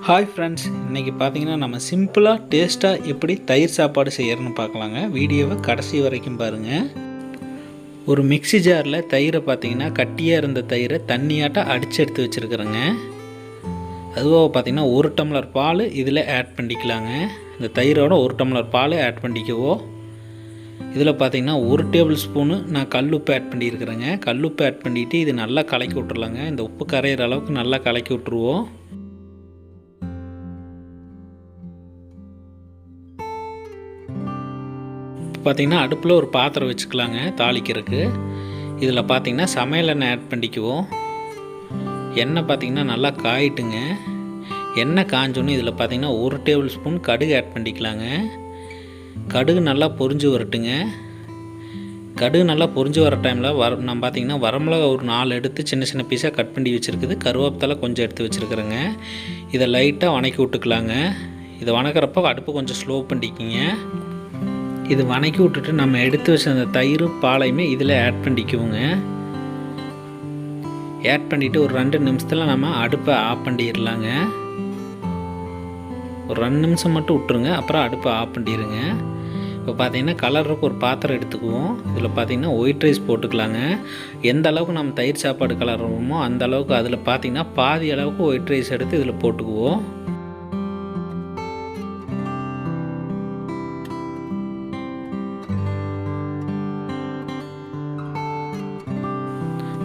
Hi friends, இன்றைக்கி பார்த்தீங்கன்னா நம்ம சிம்பிளாக டேஸ்ட்டாக எப்படி தயிர் சாப்பாடு செய்யறதுன்னு பார்க்கலாங்க. வீடியோவை கடைசி வரைக்கும் பாருங்கள். ஒரு மிக்ஸி ஜாரில் தயிரை பார்த்தீங்கன்னா கட்டியாக இருந்த தயிரை தண்ணியாட்டம் அடித்து எடுத்து வச்சுருக்குறேங்க. அதுவாக பார்த்தீங்கன்னா 1 டம்ளர் பால் இதில் ஆட் பண்ணிக்கலாங்க. இந்த தயிரோட 1 டம்ளர் பால் ஆட் பண்ணிக்குவோம். இதில் பார்த்தீங்கன்னா 1 டேபிள் ஸ்பூனு நான் கல்லுப்பு ஆட் பண்ணியிருக்கிறேங்க. கல்லுப்பு ஆட் பண்ணிவிட்டு இது நல்லா கலக்கி விட்டுறலாங்க. இந்த உப்பு கரையிற அளவுக்கு நல்லா கலக்கி விட்ருவோம். பார்த்திங்கன்னா அடுப்பில் ஒரு பாத்திரம் வச்சுக்கலாங்க தாளிக்கிறதுக்கு. இதில் பார்த்திங்கன்னா சமையல் எண்ணெய் ஆட் பண்ணிக்குவோம். எண்ணெய் பார்த்திங்கன்னா நல்லா காயிட்டுங்க. எண்ணெய் காஞ்சோன்னு இதில் பார்த்திங்கன்னா 1 டேபிள் ஸ்பூன் கடுகு ஆட் பண்ணிக்கலாங்க. கடுகு நல்லா பொரிஞ்சு வரட்டுங்க. கடுகு நல்லா பொரிஞ்சு வர டைமில் நான் பார்த்திங்கன்னா வரமிளகா ஒரு 4 எடுத்து சின்ன சின்ன பீஸாக கட் பண்ணி வச்சுருக்குது. கருவேப்பிலை கொஞ்சம் எடுத்து வச்சுருக்குறேங்க. இதை லைட்டாக வணக்கி விட்டுக்கலாங்க. இதை வணக்கிறப்போ அடுப்பு கொஞ்சம் ஸ்லோ பண்ணிக்கிங்க. இது வணக்கி விட்டுட்டு நம்ம எடுத்து வச்ச அந்த தயிர் பாலையுமே இதில் ஆட் பண்ணிக்குவோங்க. ஆட் பண்ணிவிட்டு ஒரு 2 நிமிஷத்தில் நம்ம அடுப்பை ஆஃப் பண்ணிடலாங்க. ஒரு 2 நிமிஷம் மட்டும் விட்டுருங்க, அப்புறம் அடுப்பை ஆஃப் பண்ணிடுங்க. இப்போ பார்த்தீங்கன்னா கலருக்கு ஒரு பாத்திரம் எடுத்துக்குவோம். இதில் பார்த்தீங்கன்னா ஒயிட் ரைஸ் போட்டுக்கலாங்க. எந்த அளவுக்கு நம்ம தயிர் சாப்பாடு கலருவோமோ அந்த அளவுக்கு அதில் பார்த்தீங்கன்னா பாதி அளவுக்கு ஒயிட் ரைஸ் எடுத்து இதில் போட்டுக்குவோம்.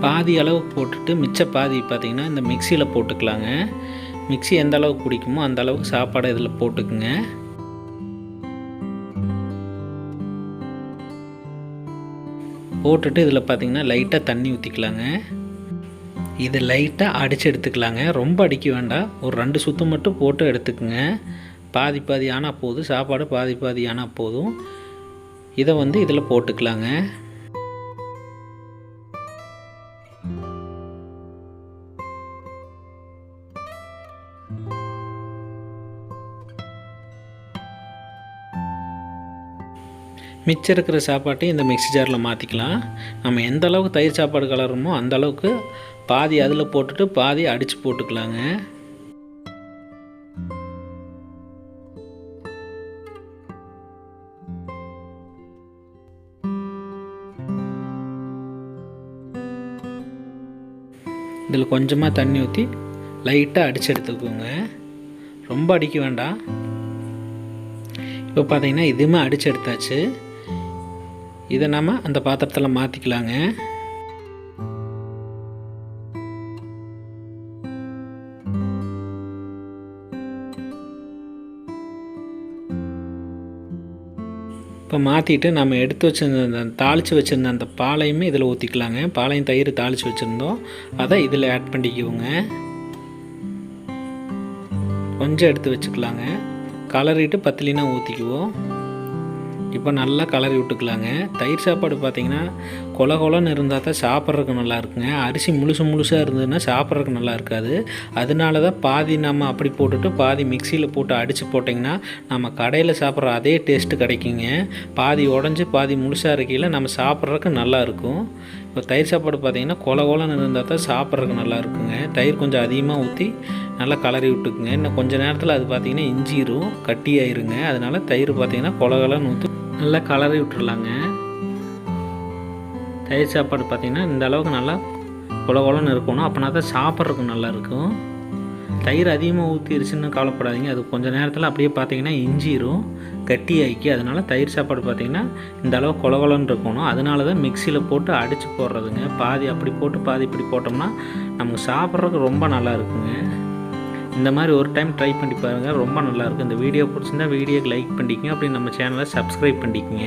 பாதி அளவுக்கு போட்டுட்டு மிச்ச பாதி பார்த்திங்கன்னா இந்த மிக்சியில் போட்டுக்கலாங்க. மிக்சி எந்த அளவுக்கு பிடிக்குமோ அந்த அளவுக்கு சாப்பாடை இதில் போட்டுக்குங்க. போட்டுட்டு இதில் பார்த்திங்கன்னா லைட்டாக தண்ணி ஊற்றிக்கலாங்க. இது லைட்டாக அடித்து எடுத்துக்கலாங்க. ரொம்ப அடிக்க வேண்டாம், ஒரு 2 சுற்று மட்டும் போட்டு எடுத்துக்குங்க. பாதி பாதி ஆனால் போதும், சாப்பாடு பாதி பாதி ஆனால் போதும். இதை இதில் போட்டுக்கலாங்க. மிச்சம் இருக்கிற சாப்பாட்டையும் இந்த மிக்ஸி ஜாரில் மாற்றிக்கலாம். நம்ம எந்த அளவுக்கு தயிர் சாப்பாடு கலருமோ அந்த அளவுக்கு பாதி அதில் போட்டுட்டு பாதி அடித்து போட்டுக்கலாங்க. இதில் கொஞ்சமாக தண்ணி ஊற்றி லைட்டாக அடித்து எடுத்துக்கோங்க. ரொம்ப அடிக்க வேண்டாம். இப்போ பார்த்தீங்கன்னா இதுவுமே அடித்து எடுத்தாச்சு. இதை நம்ம அந்த பாத்திரத்தில் மாற்றிக்கலாங்க. இப்போ மாற்றிட்டு நம்ம எடுத்து வச்சுருந்த தாளித்து வச்சுருந்த அந்த பாலையுமே இதில் ஊற்றிக்கலாங்க. பாலையும் தயிர் தாளித்து வச்சுருந்தோம், அதை இதில் ஆட் பண்ணிக்குவோங்க. கொஞ்சம் எடுத்து வச்சுக்கலாங்க. கலரிட்டு பத்தலினா ஊற்றிக்குவோம். இப்போ நல்லா கலரி விட்டுக்கலாங்க. தயிர் சாப்பாடு பார்த்திங்கன்னா கொல கொலன்னு இருந்தால் தான் சாப்பிட்றதுக்கு நல்லா இருக்குங்க. அரிசி முழுசாக இருந்ததுன்னா சாப்பிட்றதுக்கு நல்லா இருக்காது. அதனால தான் பாதி நம்ம அப்படி போட்டுட்டு பாதி மிக்சியில் போட்டு அடித்து போட்டிங்கன்னா நம்ம கடையில் சாப்பிட்ற அதே டேஸ்ட்டு கிடைக்குங்க. பாதி உடஞ்சி பாதி முழுசாக இருக்கையில் நம்ம சாப்பிட்றதுக்கு நல்லா இருக்கும். இப்போ தயிர் சாப்பாடு பார்த்திங்கன்னா கொல கொலன்னு இருந்தால் தான் சாப்பிட்றதுக்கு நல்லா இருக்குங்க. தயிர் கொஞ்சம் அதிகமாக ஊற்றி நல்லா கலரி விட்டுக்குங்க. இன்னும் கொஞ்சம் நேரத்தில் அது பார்த்திங்கன்னா இஞ்சிரும் கட்டி ஆயிருங்க. அதனால் தயிர் பார்த்திங்கன்னா கொல கொலன்னு ஊற்றி நல்லா கலரி விட்டுறலாங்க. தயிர் சாப்பாடு பார்த்திங்கன்னா இந்த அளவுக்கு நல்லா கொல கொலன்னு இருக்கணும். அப்படின்னா தான் சாப்பிட்றதுக்கு நல்லாயிருக்கும். தயிர் அதிகமாக ஊற்றிருச்சுன்னு கவலைப்படாதீங்க. அது கொஞ்சம் நேரத்தில் அப்படியே பார்த்திங்கன்னா இஞ்சிரும் கட்டி ஆக்கி. அதனால் தயிர் சாப்பாடு பார்த்திங்கன்னா இந்த அளவு கொல கொலன்னு இருக்கணும். அதனால தான் மிக்சியில் போட்டு அடித்து போடுறதுங்க. பாதி அப்படி போட்டு பாதி இப்படி போட்டோம்னா நமக்கு சாப்பிட்றதுக்கு ரொம்ப நல்லா இருக்குங்க. இந்த மாதிரி ஒரு டைம் ட்ரை பண்ணி பாருங்கள், ரொம்ப நல்லாயிருக்கும். இந்த வீடியோ பிடிச்சிருந்தா வீடியோக்கு லைக் பண்ணிக்கங்க. அப்படி நம்ம சேனலை சப்ஸ்கிரைப் பண்ணிக்கங்க.